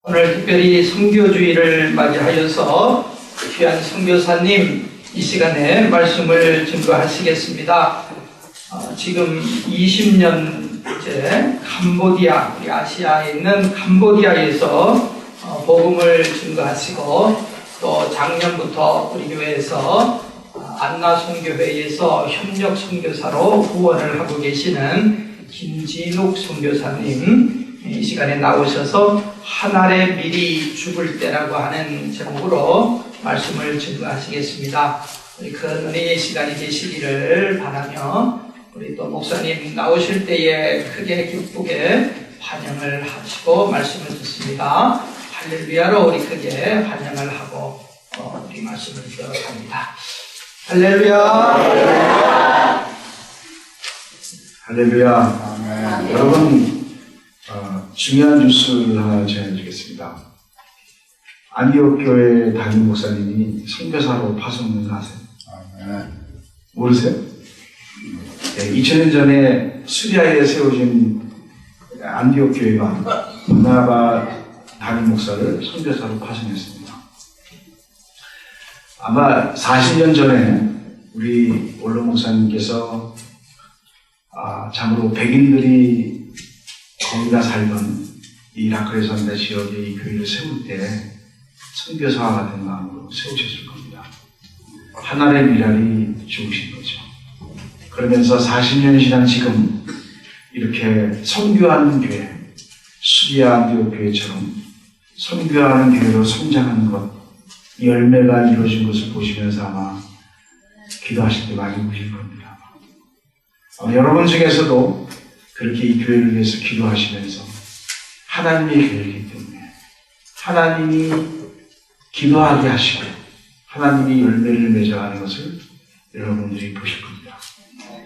오늘 특별히 선교주의를 맞이하여서 귀한 선교사님 이 시간에 말씀을 증거하시겠습니다. 지금 20년째 캄보디아, 우리 아시아에 있는 캄보디아에서 복음을 증거하시고 또 작년부터 우리 교회에서 안나 선교회에서 협력 선교사로 후원을 하고 계시는 김진욱 선교사님 이 시간에 나오셔서 하늘에 미리 죽을 때라고 하는 제목으로 말씀을 증거하시겠습니다. 우리 그 은혜의 시간이 되시기를 바라며 우리 또 목사님 나오실 때에 크게 기쁘게 환영을 하시고 말씀을 듣습니다. 할렐루야로 우리 크게 환영을 하고 우리 말씀을 들어갑니다. 할렐루야. 할렐루야. 아멘. 여러분, 중요한 뉴스를 하나 전해드리겠습니다. 안디옥 교회 담임 목사님이 선교사로 파송을 하세요. 아멘. 모르세요? 네, 2000년 전에 시리아에 세워진 안디옥 교회가 바나바 담임 목사를 선교사로 파송했습니다. 아마 40년 전에 우리 원로 목사님께서 참으로 백인들이 거기가 살던 이라크에 산다 지역의 이 교회를 세울 때 선교사와 같은 마음으로 세우셨을 겁니다. 하늘의 미랄이 죽으신 거죠. 그러면서 40년이 지난 지금 이렇게 선교하는 교회, 시리아 안디옥 교회처럼 선교하는 교회로 성장하는 것, 열매가 이루어진 것을 보시면서 아마 기도하실 때 많이 보실 겁니다. 여러분 중에서도 그렇게 이 교회를 위해서 기도하시면서 하나님의 교회이기 때문에 하나님이 기도하게 하시고 하나님이 열매를 맺어가는 것을 여러분들이 보실 겁니다.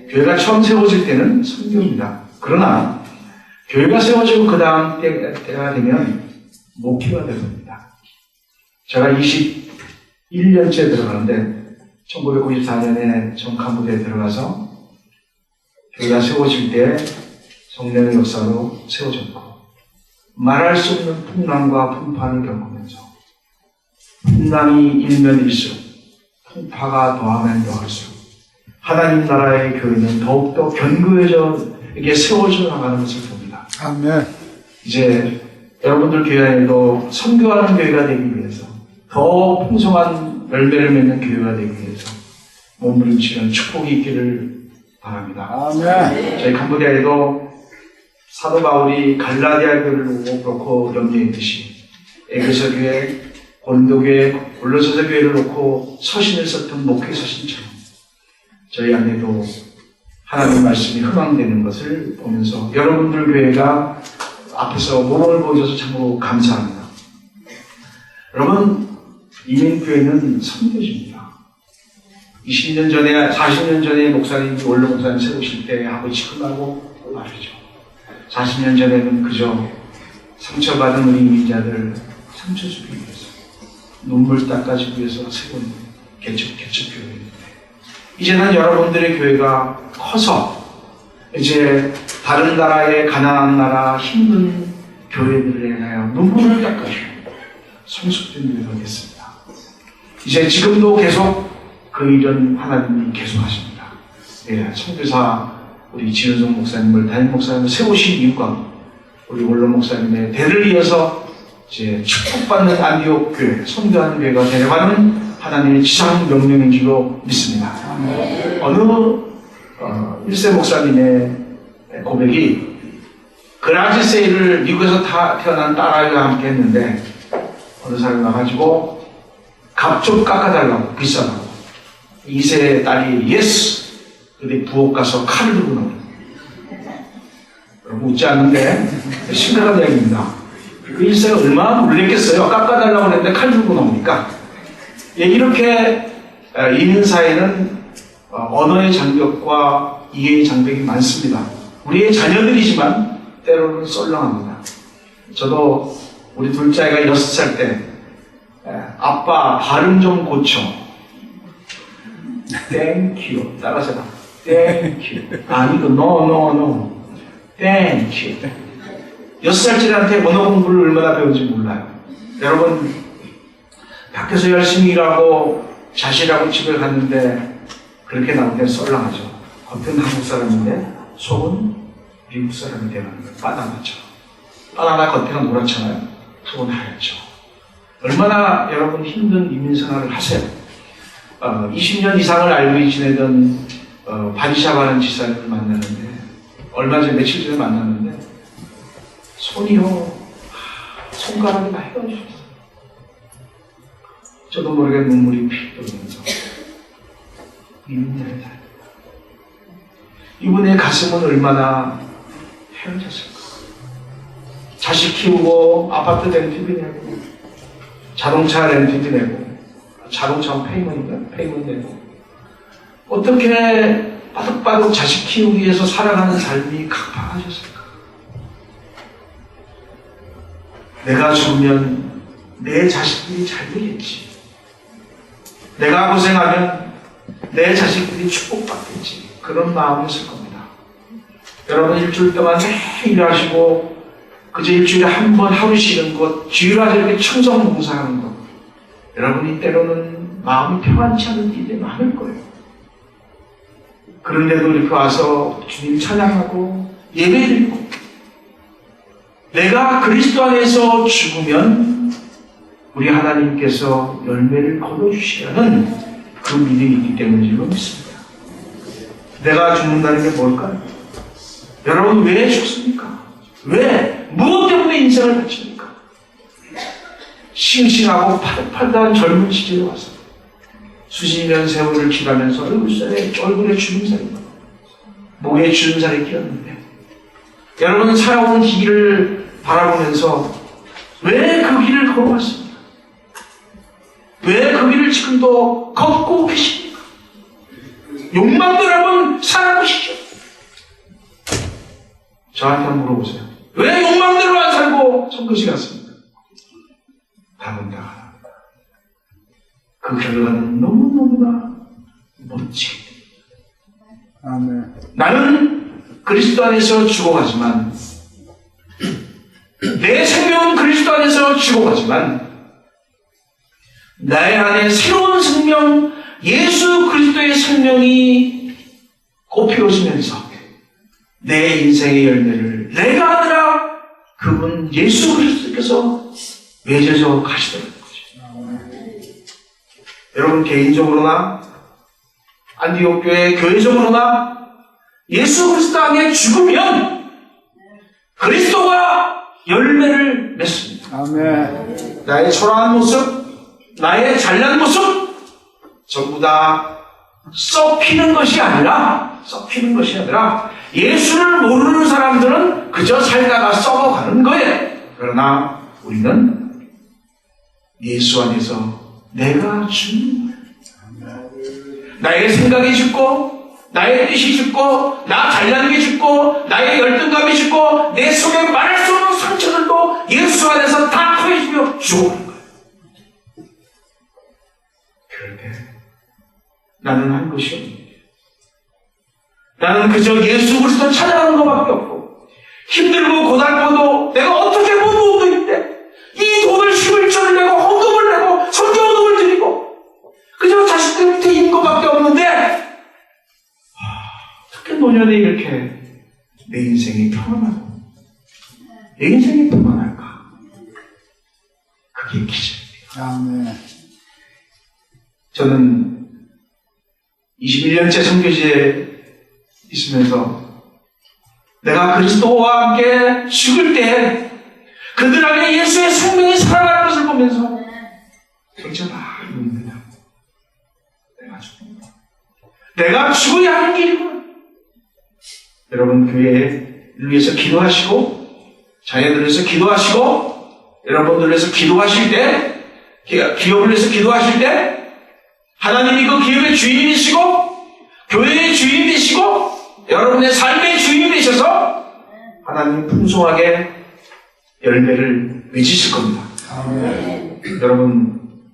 교회가 처음 세워질 때는 선교입니다. 그러나 교회가 세워지고 그 다음 때가 되면 목회가 됩니다. 제가 21년째 들어가는데 1954년에 전 캄보디아에 들어가서 교회가 세워질 때 성령의 역사로 세워졌고 말할 수 없는 풍랑과 풍파를 겪으면서 풍랑이 일면 일수록 풍파가 더하면 더할수록 하나님 나라의 교회는 더욱더 견고해져 이게 세워져 나가는 것을 봅니다. 아멘. 이제 여러분들 교회 안에도 선교하는 교회가 되기 위해서 더 풍성한 열매를 맺는 교회가 되기 위해서 몸부림치는 축복이 있기를 바랍니다. 아멘. 저희 캄보디아에도 사도 바울이 갈라디아 교회를 놓고 염려했듯이 에베소 교회, 고린도 교회, 골로새서 교회를 놓고 서신을 썼던 목회 서신처럼 저희 안에도 하나님의 말씀이 흥황되는 것을 보면서 여러분들 교회가 앞에서 모범을 보여줘서 참으로 감사합니다. 여러분, 이민교회는 선교지입니다. 20년 전에, 40년 전에 목사님이 원로 목사님 세우실 때 하고 지금하고 말이죠. 40년 전에는 그저 상처받은 우리 이민자들 상처 주기 위해서 눈물 닦아주기 위해서 세운 개척교회인데 이제는 여러분들의 교회가 커서 이제 다른 나라의 가난한 나라 힘든 교회들을 향하여 눈물을 닦아주고 성숙된 교회가 됐습니다. 이제 지금도 계속 그 일은 하나님이 계속하십니다. 예, 선교사 우리 지은성 목사님을 담임 목사님을 세우신 이유가 우리 원로 목사님의 대를 이어서 이제 축복받는 안디옥 교회, 선교하는 교회가 되려가는 하나님의 지상 명령인 줄로 믿습니다. 어느 1세 목사님의 고백이 그라지 세일을 미국에서 태어난 딸아이가 함께 했는데 어느 사람이 와가지고 값 좀 깎아달라고 비싸다고 2세 딸이 예스! 근데 부엌 가서 칼을 들고 나오고 여러분 웃지 않는데 심각한 이야기입니다. 그 1세가 얼마나 놀랬겠어요. 깎아달라고 했는데 칼 들고 나오니까 이렇게 이민사회는 언어의 장벽과 이해의 장벽이 많습니다. 우리의 자녀들이지만 때로는 썰렁합니다. 저도 우리 둘째 아이가 6살 때 아빠 발음 좀 고쳐. 땡큐. 따라서 해봐. 땡큐. 아니고 no. 땡큐. 6살짜리한테 언어 공부를 얼마나 배운지 몰라요. 여러분, 밖에서 열심히 일하고 자실하고 집에 갔는데 그렇게 나올 때 썰렁하죠. 겉은 한국 사람인데 속은 미국 사람이 되는 거예요. 바나나죠. 바나나 겉에가 노랗잖아요. 속은 하얗죠. 얼마나 여러분 힘든 이민생활을 하세요. 20년 이상을 알고 지내던 바리샤바라는 지사님을 만나는데 얼마 전에 며칠 전에 만났는데 손이요 손가락이 다 헤어졌어요. 저도 모르게 눈물이 픽 돌면서 이분의 가슴은 얼마나 헤어졌을까. 자식 키우고 아파트 렌트비 내고 자동차 렌트비 내고 자동차 페이먼 내고 어떻게 바득바득 자식 키우기 위해서 살아가는 삶이 각박하셨을까. 내가 죽으면 내 자식들이 잘 되겠지. 내가 고생하면 내 자식들이 축복받겠지. 그런 마음이었을 겁니다. 여러분 일주일 동안 매일 일하시고 그저 일주일에 한 번 하루 쉬는 것, 주일 와서 이렇게 충성 봉사하는 것, 여러분이 때로는 마음이 평안치 않은 일이 많을 거예요. 그런데도 이렇게 와서 주님 찬양하고 예배드리고 내가 그리스도 안에서 죽으면 우리 하나님께서 열매를 거둬주시라는 그 믿음이 있기 때문이라고 믿습니다. 내가 죽는다는 게 뭘까요? 여러분 왜 죽습니까? 왜? 무엇 때문에 인생을 바칩니까? 싱싱하고 파릇파릇한 젊은 시절에 와서 수십 년 세월을 지나면서 얼굴에 주름살이 목에 주름살이 끼었는데 여러분 살아온 길을 바라보면서 왜 그 길을 걸어왔습니까? 왜 그 길을 지금도 걷고 계십니까? 욕망대로 한번 살아보시죠. 저한테 한번 물어보세요. 왜 욕망대로 안 살고 성교시 갔습니까? 답은 다 하나입니다. 그 결과는 너무너무나 멋지게. 아멘. 나는 그리스도 안에서 죽어가지만 내 생명은 그리스도 안에서 죽어가지만 나의 안에 새로운 생명, 예수 그리스도의 생명이 꽃피워지면서 내 인생의 열매를 내가 아니라 그분 예수 그리스도께서 맺어져 가시더라는 거죠. 여러분 개인적으로나 안디옥 교회 교회적으로나 예수 그리스도 안에 죽으면 그리스도가 열매를 맺습니다. 아멘. 나의 초라한 모습, 나의 잘난 모습 전부 다 썩히는 것이 아니라 예수를 모르는 사람들은 그저 살다가 썩어가는 거예요. 그러나 우리는 예수 안에서 내가 죽는 거예요. 나의 생각이 죽고 나의 뜻이 죽고 나 잘나는 게 죽고 나의 열등감이 죽고 내 속에 말할 수 없는 상처들도 예수 안에서 다 커지며 죽어가는 거예요. 그럴 때 나는 한 것이 없는 나는 그저 예수 그리스도 찾아가는 것밖에 없고 힘들고 고달퍼도 내가 어떻게 못 얻는데 이 돈을 11조를 내고 헌금을 내고 선교헌금을 드리고 그저 자식들 밑에 있는 것밖에 없는데 어떻게 노년에 이렇게 내 인생이 평안하고 내 인생이 평안할까? 그게 기적입니다. 아멘. 저는 21년째 선교지에 있으면서 내가 그리스도와 함께 죽을 때 그들 안에 예수의 생명이 살아날 것을 보면서 정말 많이 웁니다. 내가 죽어야 하는 길이구나. 여러분 교회를 위해서 기도하시고 자녀들을 위해서 기도하시고 여러분들을 위해서 기도하실 때 기업을 위해서 기도하실 때 하나님이 그 기업의 주인이시고 교회의 주인이 되시고 여러분의 삶의 주인이 되셔서 하나님 풍성하게 열매를 맺으실 겁니다. 아멘. 여러분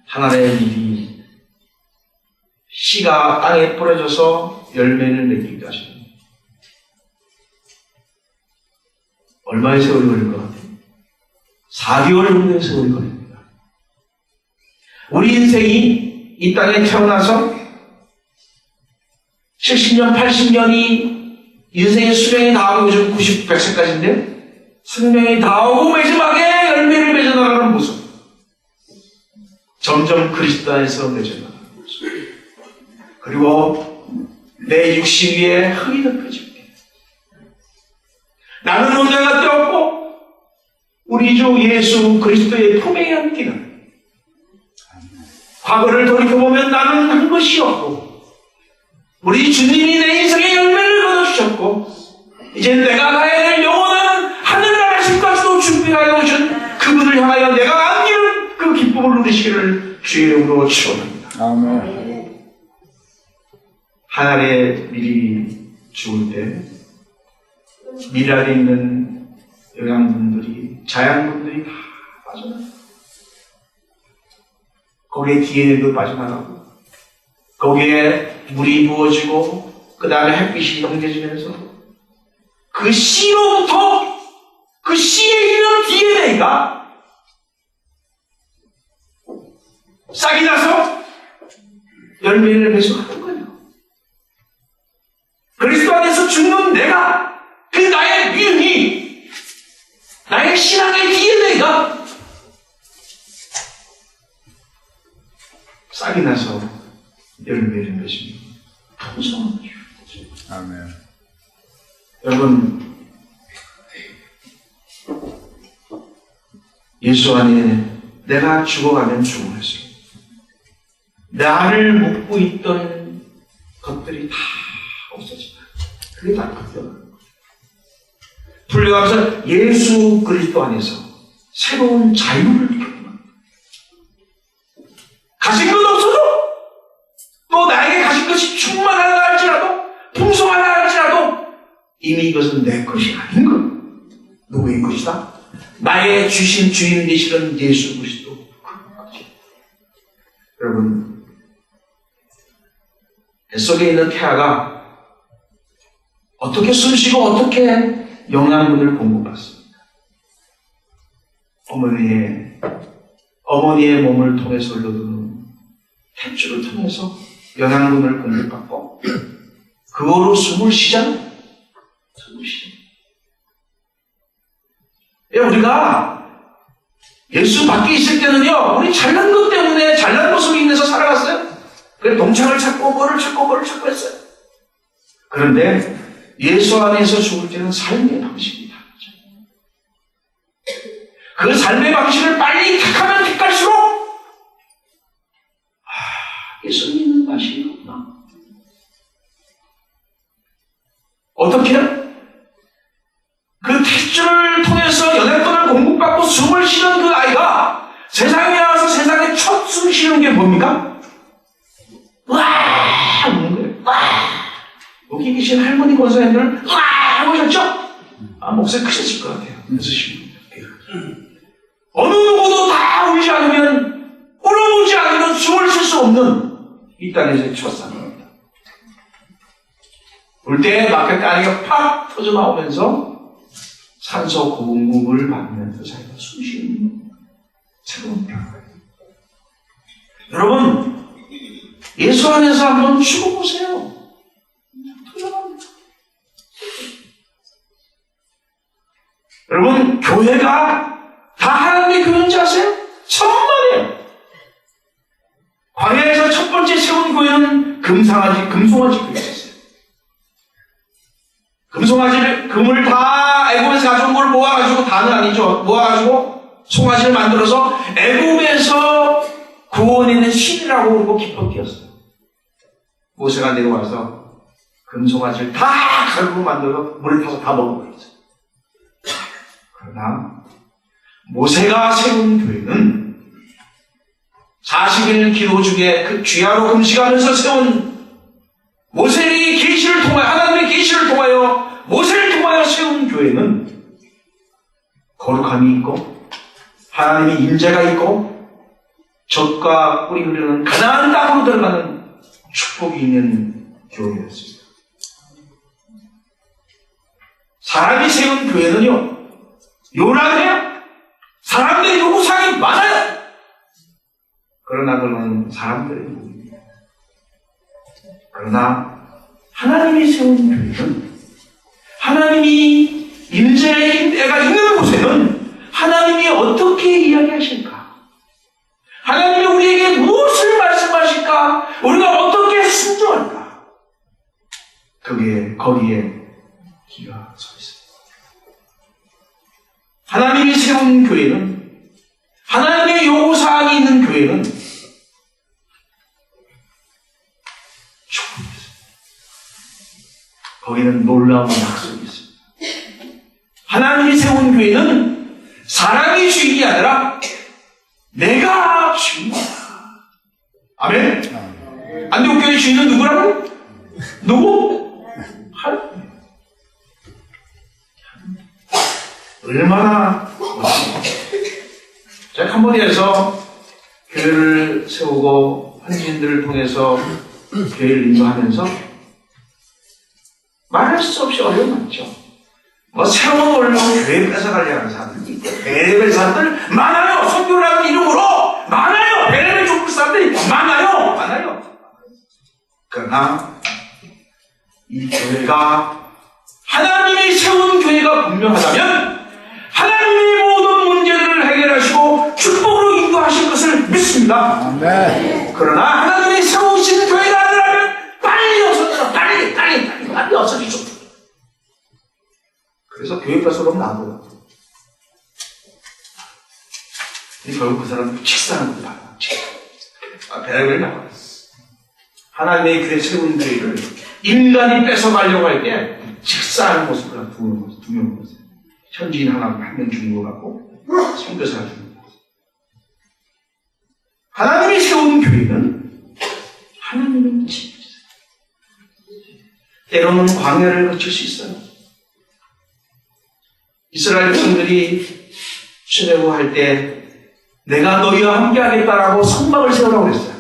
하나님의 일이 씨가 땅에 뿌려져서 열매를 맺기도 하십니다. 얼마의 세월이 걸릴 것 같아요? 4개월 정도의 세월이 걸립니다. 우리 인생이 이 땅에 태어나서 70년, 80년이 인생의 수명이 다하고 요즘 90, 100세까지인데 수명이 다하고 마지막에 열매를 맺어나가는 모습. 점점 그리스도 안에서 맺어나가는 모습. 그리고 내 육신 위에 흙이 덮여집니다. 나는 언제가 되었고 우리 주 예수 그리스도의 품에 안기는 과거를 돌이켜보면 나는 한 것이었고 우리 주님이 내 인생의 열매를 거둬주셨고 이제 내가 가야 될 영원한 하늘나라실까지도 준비하여 오신 그분을 향하여 내가 안기는 그 기쁨을 누리시기를 주의 이름으로 축원합니다. 아멘. 하늘에 미리 죽을 때 미랄에 있는 영양분들이 자양분들이 다 빠져나가고 거기에 DNA도 빠져나가고 거기에 물이 부어지고 그 다음에 햇빛이 넘겨지면서 그 씨로부터 그 씨에 있는 DNA가 싹이 나서 열매를 맺어가는 거예요. 그리스도 안에서 죽는 내가 그 나의 믿음이 나의 신앙의 DNA가 싹이 나서 열매를 맺으면 풍성한 거죠. 아멘. 여러분 예수 안에 내가 죽어가면 죽어갔어요. 나를 묶고 있던 것들이 다 없어진다. 그게 다 풀려가는 거예요. 풀려가면서 예수 그리스도 안에서 새로운 자유를 느끼는 겁니다. 가진 건 없어도 또 나에게 가진 것이 충만하다 할지라도 풍성하다 할지라도 이미 이것은 내 것이 아닌 것. 누구의 것이다? 나의 주신 주인 되시는 예수 그리스도 그 것이. 여러분 뱃속에 있는 태아가 어떻게 숨쉬고 어떻게 영양분을 공급받습니까? 어머니의 몸을 통해서 흘러드는 탯줄을 통해서 영양분을 공급받고 그거로 숨을 쉬잖아요. 숨을 쉬. 우리가 예수 밖에 있을 때는요, 우리 잘난 것 때문에 잘난 모습 인해서 살아갔어요. 그래서 동창을 찾고 뭐를 찾고 했어요. 그런데 예수 안에서 죽을 때는 삶의 방식이 다르죠. 그 삶의 방식을 빨리 택하면 택할수록 예수 믿는 맛이 없나? 어떻게? 그 탯줄을 통해서 영양분을 공급받고 숨을 쉬는 그 아이가 세상에 나와서 세상에 첫 숨 쉬는 게 뭡니까? 와! 우는 거예요. 와! 여기 계신 할머니 권사님들은 와! 보셨죠? 목소리 크셨을 것 같아요. 웃으시는 어느 누구도 다 울지 않으면, 울어보지 않으면 숨을 쉴 수 없는 이 땅에서의 첫 산입니다. 울 때 막혀 다리가 팍 터져 나오면서 산소 공급을 받으면서 자기가 숨 쉬는 새로운 변화예요. 여러분, 예수 안에서 한번 죽어보세요. 도전합니다. 여러분, 교회가 다 하나님의 교회인지 아세요? 천만에요. 광야에서 첫 번째 세운 교회는 금송아지 교회였어요. 금송아지를, 금을 다 애굽에서 가져온 걸 모아가지고, 다는 아니죠. 모아가지고 송아지를 만들어서 애굽에서 구원에는 신이라고 그러고 기뻐 뛰었어요. 모세가 내려와서 금송아지를 다 가지고 만들어서 물을 타서 다 먹어버렸어요. 그러나 모세가 세운 교회는 40일 기도 중에 그 주야로 금식하면서 세운 모세의 계시를 통하여, 하나님의 계시를 통하여 모세를 통하여 세운 교회는 거룩함이 있고 하나님의 임재가 있고 젖과 꿀이 흐르는 가나안 땅으로 들어가는 축복이 있는 교회였습니다. 사람이 세운 교회는요, 요란해요. 사람들이 요구사항이 많아요. 그러나 그는 사람들의 요구입니다. 그러나 하나님이 세운 교회는, 하나님이 임재의 때가 있는 곳에는 하나님이 어떻게 이야기하실까? 하나님이 우리에게 무엇을 말씀하실까? 우리가 어떻게 순종할까? 거기에 기가 서 있습니다. 하나님이 세운 교회는, 하나님의 요구사항이 있는 교회는 축복이 있습니다. 거기는 놀라운 약속이 있습니다. 하나님이 세운 교회는 사람이 주인이 아니라 내가 주인이다. 아멘. 안디옥교회 주인은 누구라고? 누구? 하나님. 얼마나 멋집니까? 제가 캄보디아에서 교회를 세우고 현지인들을 통해서 교회를 인도하면서 말할 수 없이 어려움이 많죠. 새로운 원로 교회 뺏어가려고 하는 사람들이 있고, 베레벨 사람들 많아요. 선교라는 이름으로 많아요. 베레벨 족불 사람들이 많아요. 그러나 이 교회가, 하나님이 세운 교회가 분명하다면 하나님이 모든 문제를 해결하시고 축복으로 인도하실 것을 믿습니다. 네. 그러나 하나님이 세우신 교회가 아니라면 빨리 어서 빨리 어서 주십시오. 그래서 교회 가서 놔둬요. 결국 그 사람은 식사하는 거다. 배를 나가요. 하나님의 교회 세운 교회를 인간이 뺏어가려고 할 때 식사하는 모습을 두 명 보세요. 현지인 한 명 죽인 것 같고 선교사가 죽인 것 같아요. 하나님이 세운 교회는 하나님의 집이에요. 때로는 광야를 거칠 수 있어요. 이스라엘 백성들이 출애굽할 때 내가 너희와 함께 하겠다라고 성막을 세우라고 했어요.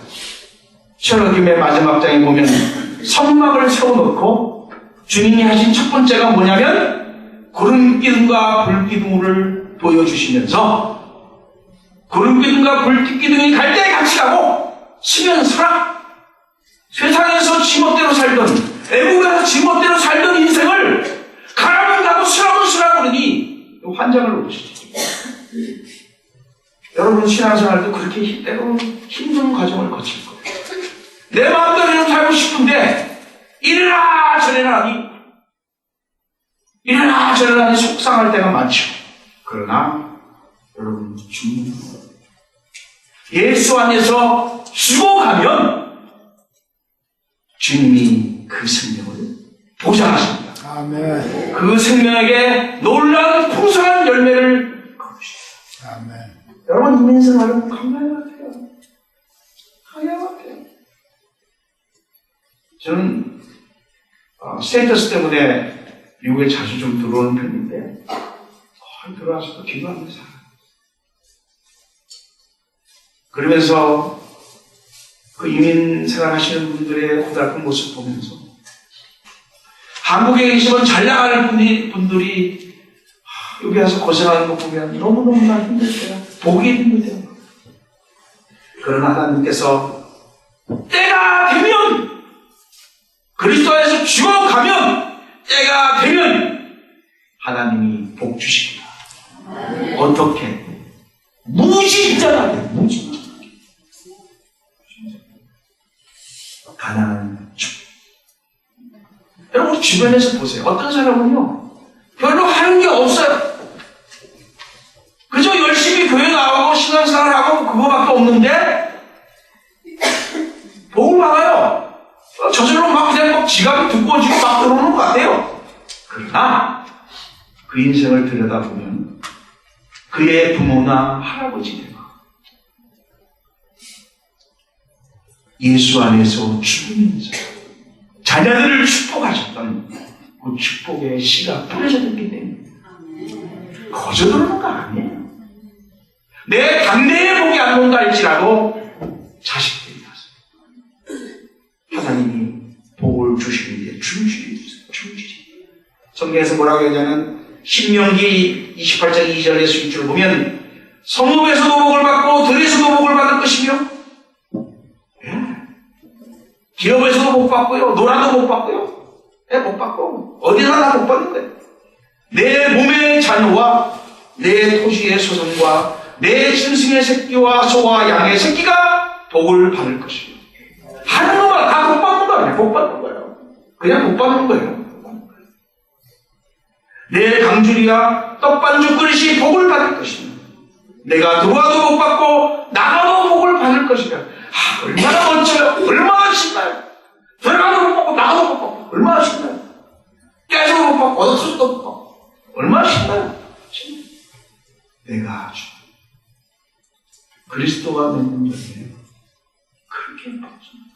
출애굽의 마지막 장에 보면 성막을 세워놓고 주님이 하신 첫 번째가 뭐냐면 구름기둥과 불기둥을 보여주시면서 구름기둥과 불기둥이 갈 때 같이 가고 쉬면 서라. 세상에서 지멋대로 살던, 애국에서 지멋대로 살던 인생을 가라면 가고 쓰라면 쓰라고 그러니 환장을 놓으시죠. 여러분 신앙생활도 그렇게 때로는 힘든 과정을 거칠 거예요. 내 마음대로 좀 살고 싶은데 이래라 저래라 하니 속상할 때가 많죠. 그러나 여러분 죽는 거예요. 예수 안에서 죽어가면 주님이 그 생명을 보장하십니다. 아멘. 그 생명에게 놀라운 풍성한 열매를 거두십니다. 아멘. 여러분 인생활은 강할 것 같아요. 저는 스테이터스 때문에 미국에 자주 좀 들어오는 편인데 거의 들어와서도 기도하면서 살아요. 그러면서 그 이민 생활하시는 분들의 고달픈 모습 보면서 한국에 계시면 잘 나가는 분들이 여기 와서 고생하는 거 보면 너무너무나 힘들대요. 보기 힘들대요. 그러나 하나님께서 때가 되면 그리스도 안에서 죽어가면 때가 되면 하나님이 복 주십니다. 어떻게? 무지자가 돼요. 무지. 가난한 축복. 여러분 주변에서 보세요. 어떤 사람은요 별로 하는 게 없어요. 그저 열심히 교회 나가고 신앙생활하고 그거밖에 없는데 복을 받아요. 저절로 막 그냥 지갑이 두꺼워지고 막 들어오는 것 같아요. 그러나 그 인생을 들여다보면 그의 부모나 할아버지들과 예수 안에서 죽으면서 자녀들을 축복하셨던 그 축복의 씨가 뿌려졌기 때문에 거저 들어오는 거 아니에요. 내 당대의 복이 안 온다 할지라도 자식들이 왔어요. 하나님이 복을 주시는데 줄줄이 주세요. 줄줄이. 성경에서 뭐라고 하냐면 신명기 28장 2절에서 6절을 보면 성읍에서도 복을 받고 들에서도 복을 받을 것이며 기업에서도 복 받고요. 놀아도 복 받고요. 복 받고 어디나 다 복 받는 거예요. 내 몸의 자녀와 내 토지의 소산과 내 짐승의 새끼와 소와 양의 새끼가 복을 받을 것이며 하는 것만 다 복 받는 거예요. 복 받는 거예요. 그냥 복 받는 거예요. 내 강주리와 떡반죽 그릇이 복을 받을 것이며 내가 들어와도 복 받고 나가도 복을 받을 것이며 얼마나 멋져요. 얼마나 신나요. 들어가도 복 받고 나가도 복 받고 얼마나 신나요. 깨져도 복 받고 얻어서도 복 받고 얼마나 신나요. 내가 아주 그리스도가 맺는 자리에 그렇게 복습니다.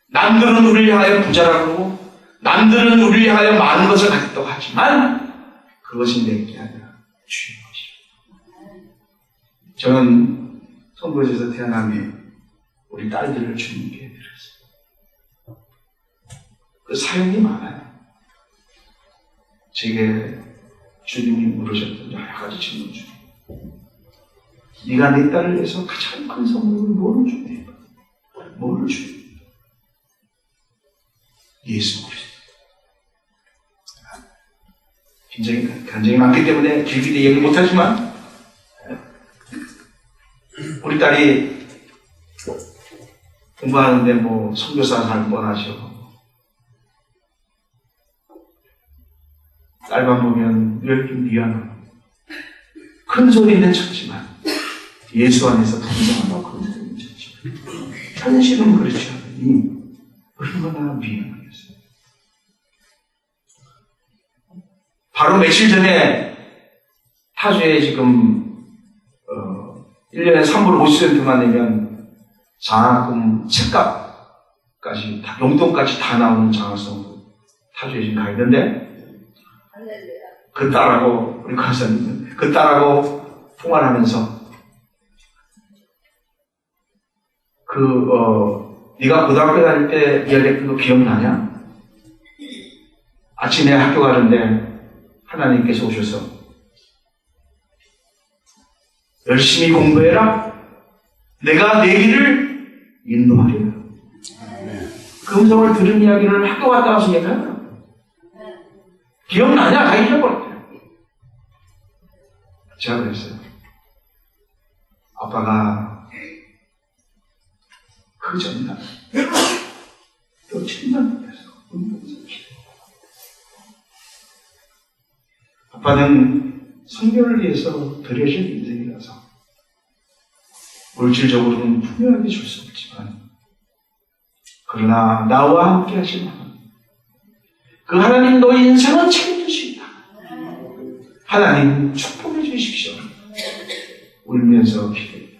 남들은 우리를 향하여 부자라고 남들은 우리를 향하여 많은 것을 가졌다고 하지만 그것이 내게 아니라 주의 것이다. 저는 선교지에서 태어나며 우리 딸들을 주님께 드렸어요. 그 사연이 많아요. 제게 주님이 물으셨던 여러 가지 질문 중에 네가 내 딸을 위해서 가장 큰 선물을 뭐를 준비해? 뭐를 준비해? 예수 그리스도. 굉장히 많기 때문에 길게 얘기 못하지만 우리 딸이 공부하는데 뭐 선교사 살 뻔하죠. 딸만 보면 늘 좀 미안하고 큰 소리는 쳤지만 예수 안에서 동정하고 큰 소리는 쳤지만 현실은 그렇지 않으니 얼마나 미안하겠어요. 바로 며칠 전에 타주에 지금 1년에 3불 50센트만 내면 장학금 책값까지 용돈까지 다 나오는 장학성 타주에 지금 가 있는데 그 딸하고 우리 관사님은 그 딸하고 통화를 하면서 네가 고등학교 다닐 때 이야기했던 거 기억나냐? 아침에 학교 가는데 하나님께서 오셔서 열심히 공부해라. 내가 내 길을 인도하리라. 그 음성을 들은 이야기를 학교 갔다 와서 얘기하더라. 기억나냐? 다 잊어버렸대요. 제가 그랬어요. 아빠가 그 전날 또 천년에서 아빠는 선교를 위해서 드려진 인생이라서 물질적으로는 풍요하게 줄 수 없지만 그러나 나와 함께 하시는 그 하나님 너희 인생은 책임질 수 있다. 하나님 축복해 주십시오. 울면서 기도했다.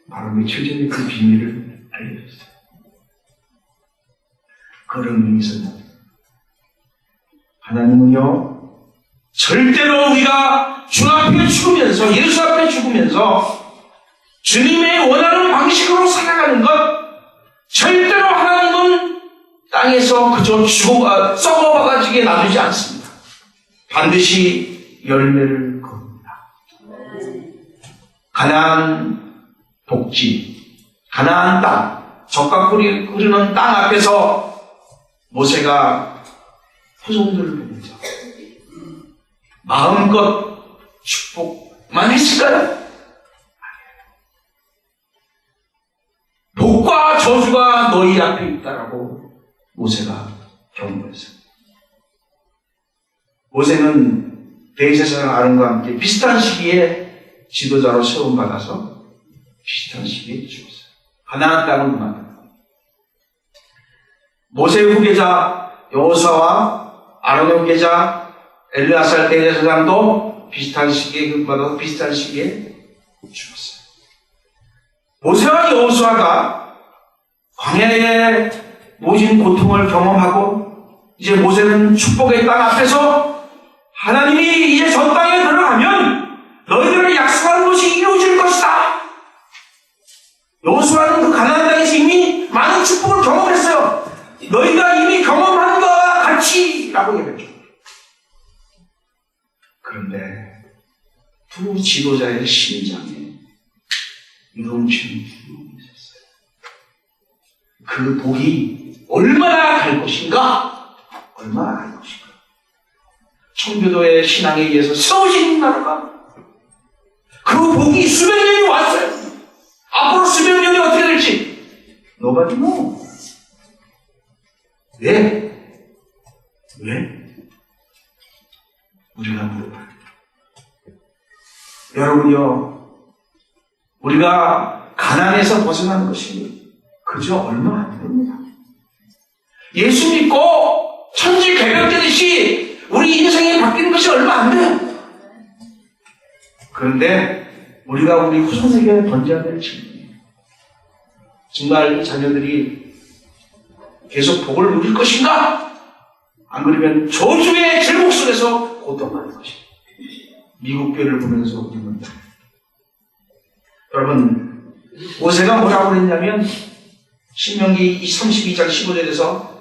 바로 며칠 전에 그 비밀을 알려줬어요. 그런 의미 있었나? 하나님은요 절대로 우리가 주 앞에 죽으면서 예수 앞에 죽으면서 주님의 원하는 방식으로 살아가는 것 절대로 하나님은 땅에서 그저 썩어가지게 놔두지 않습니다. 반드시 열매를 겁니다. 가나안 복지, 가나안 땅, 적각꿀이 흐르는 땅 앞에서 모세가 후손들을 보면서 마음껏 축복만 했을까요? 복과 저주가 너희 앞에 있다라고 모세가 경고했습니다. 모세는 대제사장 아론과 함께 비슷한 시기에 지도자로 세움받아서 비슷한 시기에 죽었어요. 가나안 땅을 만났고 모세의 후계자 여호수아와 아론의 후계자 엘르아살 대제사장도 비슷한 시기에 받아서 비슷한 시기에 죽었어요. 모세와 여호수아가 광야의 모진 고통을 경험하고 이제 모세는 축복의 땅 앞에서 하나님이 이제 저 땅에 들어가면 너희들을 약속한 것이 이루어질 것이다. 여호수아는 그 가나안 땅에서 이미 많은 축복을 경험했어요. 너희가 이미 경험한 것과 같이 라고 얘기했죠. 두 지도자의 심장에 넘치는 부름이 있었어요. 그 복이 얼마나 갈 것인가? 얼마나 갈 것인가? 청교도의 신앙에 의해서 세워진 나라가 그 복이 수백 년이 왔어요. 앞으로 수백 년이 어떻게 될지 nobody know. 왜? 우리가 물어봐요. 여러분요, 우리가 가난에서 벗어나는 것이 그저 얼마 안 됩니다. 예수 믿고 천지 개벽되듯이 우리 인생이 바뀌는 것이 얼마 안 돼요. 그런데 우리가 우리 후손에게 던져야 될 질문이에요. 정말 이 자녀들이 계속 복을 누릴 것인가? 안 그러면 저주의 제목 속에서 고통받을 것이다. 미국 교회를 보면서 우리는 여러분, 모세가 뭐라고 그랬냐면 신명기 32장 15절에서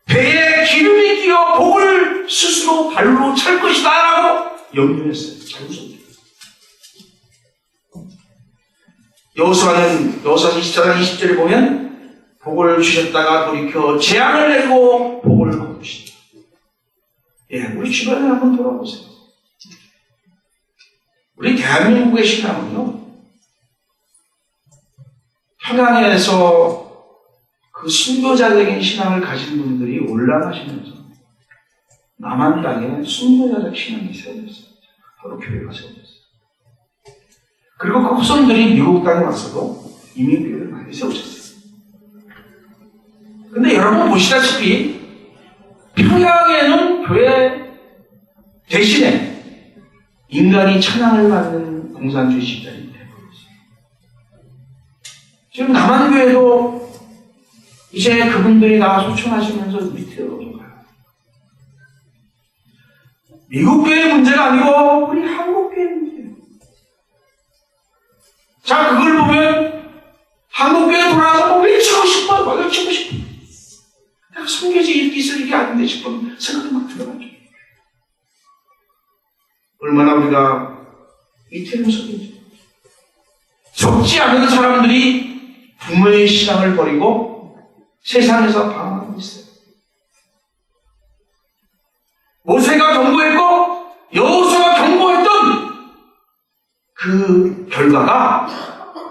배에 기름이 끼어 복을 스스로 발로 찰 것이다 라고 염려했어요. 잘 웃었죠. 여호수아는 여호수아 24장 20절에 보면 복을 주셨다가 돌이켜 재앙을 내리고 복을 거두시다. 예, 우리 주변에 한번 돌아보세요. 우리 대한민국의 신앙은요, 평양에서 그 순교자적인 신앙을 가진 분들이 올라가시면서 남한 땅에 순교자적 신앙이 세워졌어요. 바로 교회가 세워졌어요. 그리고 그 후손들이 미국 땅에 와서도 이민교회를 많이 세우셨어요. 근데 여러분 보시다시피 평양에는 교회 대신에 인간이 찬양을 받는 공산주의 집단이 되어버렸어요. 지금 남한교회도 이제 그분들이 다 소천하시면서 밑으로 좀 가요. 미국 교회의 문제가 아니고 우리 한국 교회의 문제예요. 자, 그걸 보면 한국 교회 돌아가서 외치고 싶어요. 외치고 싶어요. 내가 성교지 이렇게 있을 일이 아닌데 싶은 생각이 막 들어가죠. 얼마나 우리가 이태원 속이죠. 적지 않은 사람들이 부모의 신앙을 버리고 세상에서 방황하고 있어요. 모세가 경고했고 여호수아가 경고했던 그 결과가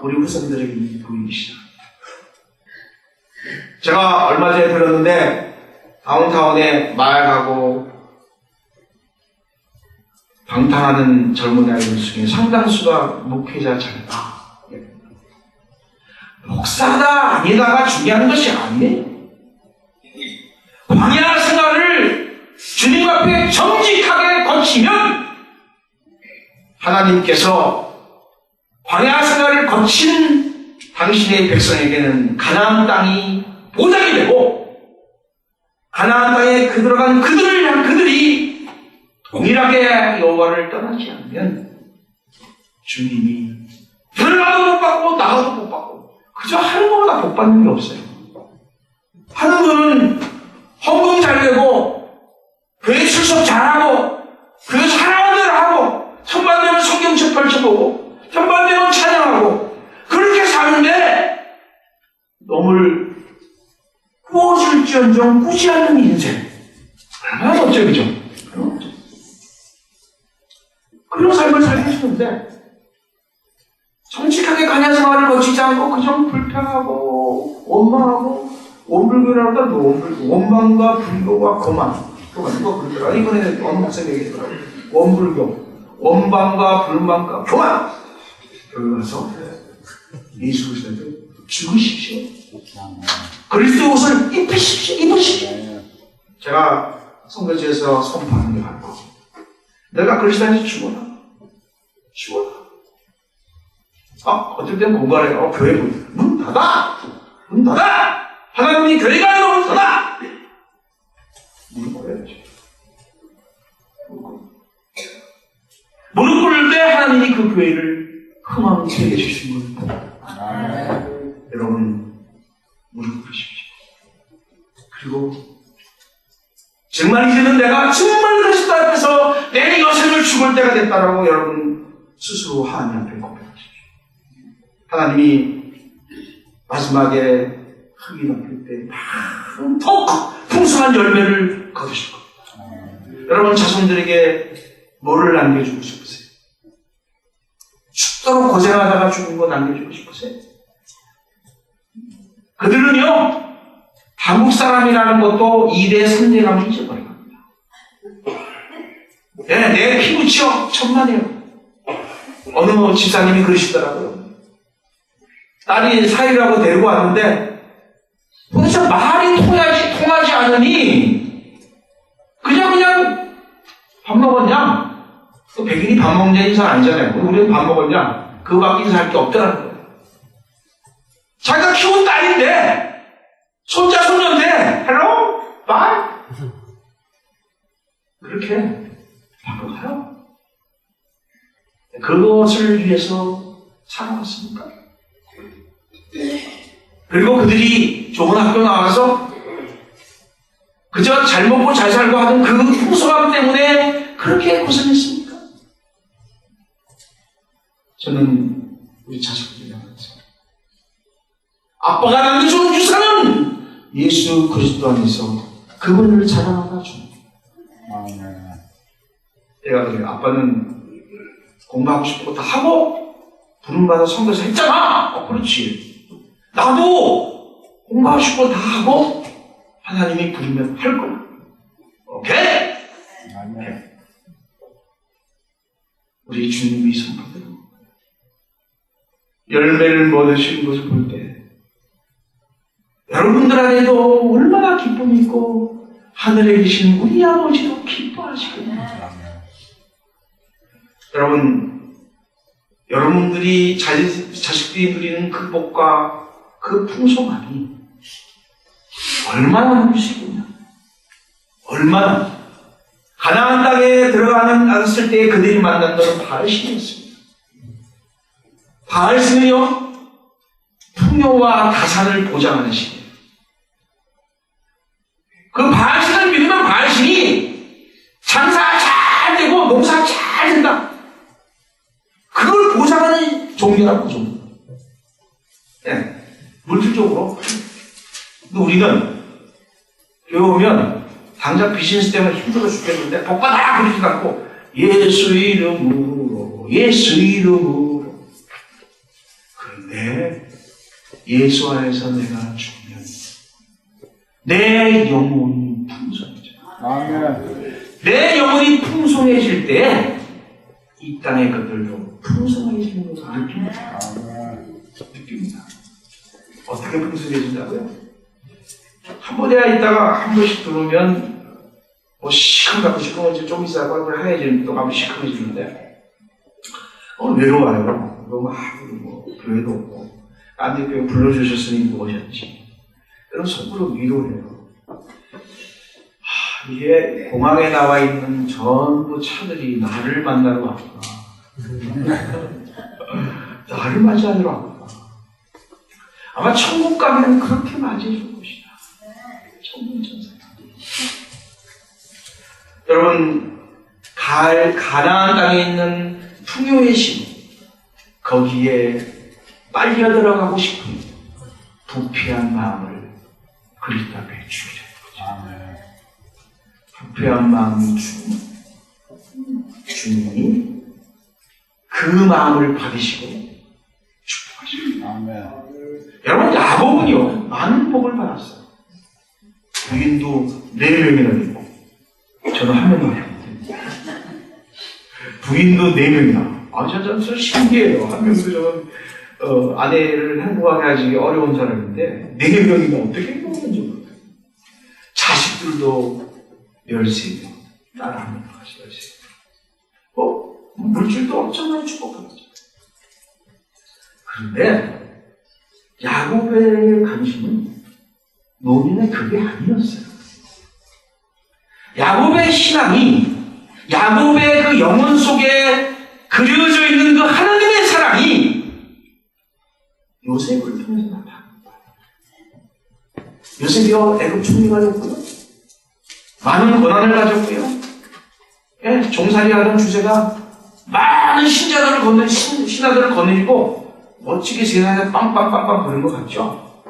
우리 후손들에게 보이기 시작합니다. 제가 얼마 전에 들었는데 다운타운에 마약하고 방탕하는 젊은 아이들 중에 상당수가 목회자 자녀다. 목사다 아니다가 중요한 것이 아니에요. 광야 생활을 주님 앞에 정직하게 거치면 하나님께서 광야 생활을 거친 당신의 백성에게는 가나안 땅이 보장이 되고 가나안 땅에 들어간 그들을 향한 그들이 동일하게 여호와를 떠나지 않으면 주님이 들어가도 못 받고 나가도 못 받고 그저 하는 것보다 복 받는 게 없어요. 하는 거는 헌금 잘 내고 교회 출석 잘하고 교회 사랑하는 대로 하고 천반되면 성경책 펼쳐보고 천반되면 찬양하고 그렇게 사는데 너물 구워줄지언정 꾸지 않는 인생 얼마나 멋쩍이죠. 그런 삶을 살려주는데 정직하게 간야 생활을 거치지 않고 그저 불평하고 원망하고 원불교라고 하다 원망과 불교와 거만 누가 그러더라. 이번에 어느 목사님이 얘기했더라고. 원불교 원망과 불만과 교만 여기 가서 예수 그리스도를 죽으십시오. 그리스도 옷을 입으십시오. 제가 선교지에서 선포하는 게 많고 내가 그리스도인지 죽어라. 어떨 땐 공갈해요. 교회 문 닫아! 하나님이 교회가 아니라 문 닫아! 무릎 꿇어야죠. 무릎 꿇을 때 하나님이 그 교회를 흥왕케 해주신 겁니다. 여러분 무릎 꿇으십시오. 그리고 정말 이제는 내가 정말 그리스도 앞에서 내 여생을 죽을 때가 됐다라고 여러분 스스로 하나님 앞에 고백하십시오. 하나님이 마지막에 흙이 덮일 때 푹 풍성한 열매를 거두실 겁니다. 여러분 자손들에게 뭐를 남겨주고 싶으세요? 죽도록 고생하다가 죽은 거 남겨주고 싶으세요? 그들은요, 한국 사람이라는 것도 2대 3대감을 잊어버린 겁니다. 네, 내 피부치어 천만이에요. 어느 집사님이 그러시더라고요. 딸이 사위라고 데리고 왔는데 도대체 말이 통하지 않으니 그냥 밥 먹었냐? 또 백인이 밥 먹는 인사 아니잖아요. 우리는 밥 먹었냐? 그거밖에 인사할 게 없더라는 거예요. 자기가 키운 딸인데 손자 손녀인데 헬로? 바이? 그렇게 바꿔가요. 그것을 위해서 살아왔습니까? 그리고 그들이 좋은 학교 나와서 그저 잘 먹고 잘 살고 하는 그 풍성함 때문에 그렇게 고생했습니까? 저는 우리 자식들이 나왔어요. 아빠가 남겨준 유산은 예수 그리스도 안에서 그분을 자랑하다 줍니다. 내가 그래요. 아빠는 공부하고 싶은 거 다 하고 부름받아 선교사 했잖아. 그렇지. 나도 공부하고 싶은 거 다 하고 하나님이 부르면 할 거야. 오케이? 우리 주님이 선포대로 열매를 맺으시는 것을 볼 때 여러분들 안에도 얼마나 기쁨이 있고 하늘에 계신 우리 아버지도 기뻐하시거든요. 여러분들이 자식들이 누리는 그 복과 그 풍성함이 얼마나 누리시겠냐. 얼마나. 가나안 땅에 들어갔을 때 그들이 만난 것은 바알신이었습니다. 바알신은요, 풍요와 다산을 보장하는 신이에요. 그 바알신을 믿으면 바알신이 장사 잘 되고 농사 잘 된다. 그걸 보장하는 종교라고 종교. 네, 물질적으로. 근데 우리는 교회 오면 당장 비즈니스 때문에 힘들어 죽겠는데 복받아 그러지도 않고 예수 이름으로 그런데 예수 안에서 내가 죽으면 내 영혼이 풍성해져. 내 영혼이 풍성해질 때 이 땅의 것들도 풍성해지는 것을 느낍니다. 느낍니다. 어떻게 풍성해진다고요? 한 번에 있다가 한 번씩 들어오면 뭐 시큼하고 시큼해지고 좀 있다가 하얘지는 또 가면 시큼해지는데 외로워요. 너무 뭐 교회도 없고 딴 데 교회 불러주셨으니 무엇이었지. 그런 속으로 위로해요. 이게 공항에 나와 있는 전부 차들이 나를 만나러 왔구나. 나를 맞이하러 왔구나. 아마 천국 가면 그렇게 맞이해 줄 것이다. 천국 천사. 여러분, 가나안 땅에 있는 풍요의 신, 거기에 빨려 들어가고 싶은 부패한 마음을 그리스도 앞에 주게 되는 거죠. 부패한 마음이 주님이 그 마음을 받으시고 축복하십니다. 여러분, 야곱은요 많은 복을 받았어요. 부인도 4명이나 되고 저는 1명밖에 없는데 부인도 4명이나. 저는 신기해요. 1명도 저는 아내를 행복하게 하기 어려운 사람인데 4명이나 어떻게 행복한지 모르겠어요. 자식들도 13명, 딸 1명까지 13명. 물질도 엄청나게 축복받았죠. 그런데 야곱의 관심은 노년의 그게 아니었어요. 야곱의 신앙이, 야곱의 그 영혼 속에 그려져 있는 그 하나님의 사랑이 요셉을 통해서 나타납니다. 요셉이요 애굽 총리가 됐고요, 많은 권한을 가졌고요, 예, 종살이하던 주제가 많은 신하들을 거느리고 멋지게 세상에 빵빵빵빵 거는 것 같죠?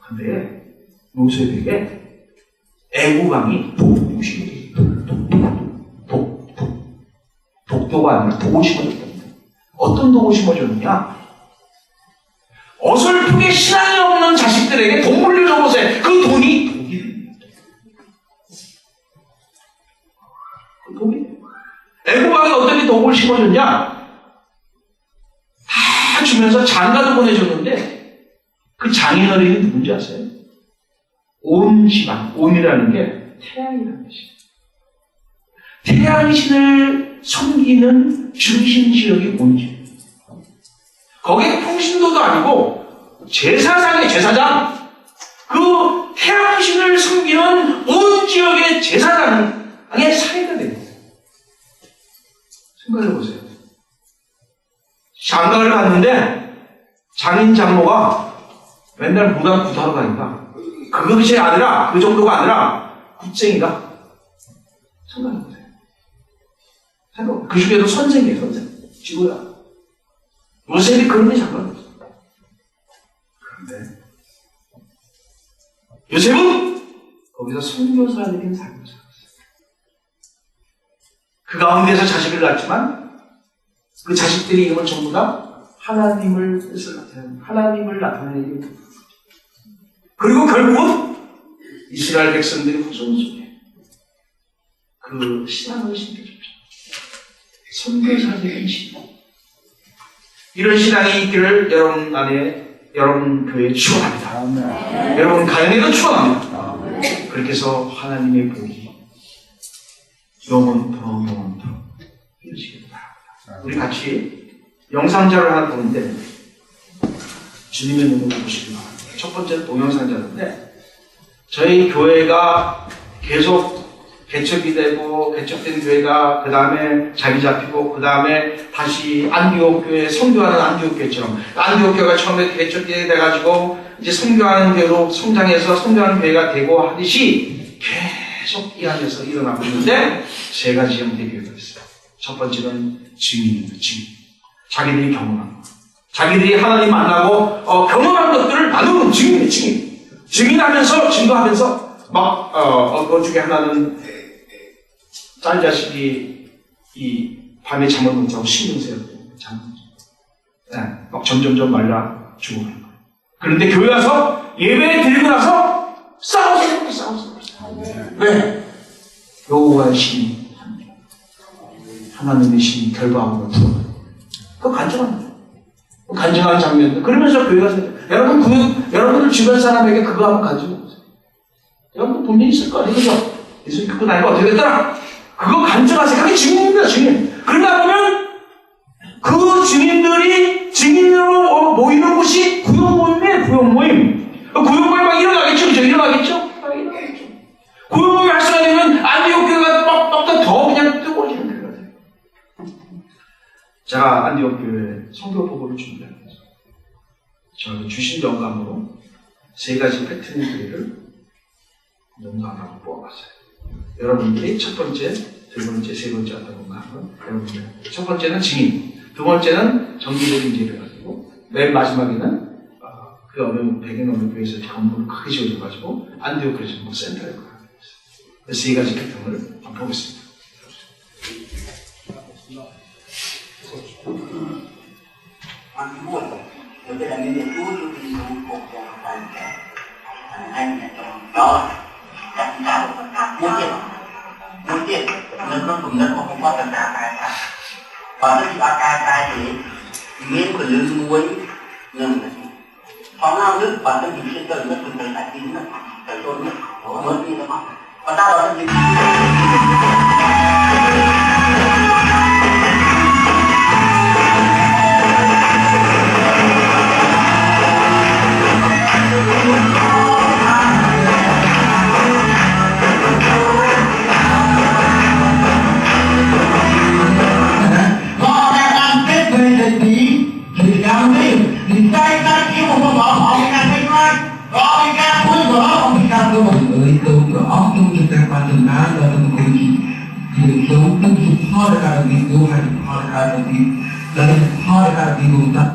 근데 요셉에게 애국왕이 독도가 아니라 독을 심어줬답니다. 어떤 독을 심어줬느냐? 어설프게 신앙이 없는 자식들에게 돈 물려줘 보세요. 그 돈이 독이 됩니다. 그 독이 돼요. 애국왕이 어떻게 독을 심어줬냐? 다 주면서 장가도 보내줬는데 그 장인어른이 누군지 아세요? 온 집안, 온이라는 게 태양이라는 뜻이에요. 태양신을 섬기는 중심 지역이 온지예요. 거기에 풍신도도 아니고 제사장이에요, 제사장. 그 태양신을 섬기는 온 지역의 제사장의 사이가 됩니다. 생각해보세요. 장가를 갔는데 장인 장모가 맨날 무당 구타로 가니까 그것이 아니라, 그 정도가 아니라 굿쟁이다. 생각해보세요. 그 중에도 선생이에요, 선생. 지구야. 요셉이 그런 게 상관없어요. 그런데 요셉은 거기서 선교사들인 삶을 살았어요. 그 가운데서 자식을 낳았지만 그 자식들의 이름은 전부 다 하나님을 뜻을 나타내는, 하나님을 나타내는. 그리고 결국은 이스라엘 백성들이 후손 속에 그 신앙을 심겨줬죠. 선교사들인 신앙. 이런 신앙이 있기를 여러분 안에, 여러분 교회에 축원합니다. 여러분 가정에도 축원합니다. 그렇게 해서 하나님의 복이 영원토록 이루시길 바랍니다. 우리 같이 영상자를 하나 보는데 주님의 눈으로 보시기 바랍니다. 첫 번째는 동영상자인데 저희 교회가 계속 개척이 되고 개척된 교회가 그 다음에 자리 잡히고 그 다음에 다시 안디옥 교회 선교하는 안디옥 교회처럼 안디옥 교회가 처음에 개척이 돼가지고 이제 선교하는 교회로 성장해서 선교하는 교회가 되고 하듯이 계속 이 안에서 일어나고 있는데 세 가지 형태의 교회가 있어요. 첫 번째는 증인입니다. 증인. 자기들이 경험한 것. 자기들이 하나님 만나고 경험한 것들을 나누는 증인이에요. 증인. 증인하면서 증거하면서 그 중에 하나는 딸 자식이 이 밤에 잠을 못 자고 신경 쓰였고 막 점점점 말라 죽어가는 거예요. 그런데 교회 와서 예배 드리고 나서 싸웠어요. 왜? 여호와의 신이 하나님의 신이 결박하고 풀어요. 그거 간증합니다. 간증하는 장면들. 그러면서 교회 가서 여러분들 주변 사람에게 그거 한번 가지고 보세요. 여러분 분명히 있을 거 아니에요, 그죠? 예수 믿고 나니까 어떻게 됐더라? 그거 간증하세요. 그게 증인입니다, 증인. 그러다 보면 그 증인으로 모이는 곳이 구역 모임이에요, 구역 모임. 구역 모임 막 일어나겠죠, 그죠? 일어나겠죠. 구역 모임 활성화되면 안디옥 교회가 빡빡 더 그냥 뜨거워지는 교회가 돼요. 제가 안디옥 교회 선교 보고를 준비하면서 저한테 주신 영감으로 세 가지 패턴의 교회를 영감하고 뽑아봤어요. 여러분들이 첫 번째, 두 번째, 세 번째 어떤 건가 하면 여러분들 첫 번째는 증인, 두 번째는 정기적인 예를 가지고 맨 마지막에는 그 어느 백인 어느 교회에서 건물을 크게 지어줘가지고 안디옥 교회 전부 센터를 가게 됐어요. 세 가지 패턴을 한번 보겠습니다. Muốn tiền nên nó cũng rất không có tầm trả tài sản và nó chỉ ba cai thì miếng của lương muối ngừng phóng ao nước và cái gì trên trời nó cũng phải là kín nó phải tôi nước mới đi nó mọc và ta đó là gì người xấu không chụp ho để cả bị đu hay ho để cả bị lấy ho để cả bị đu ta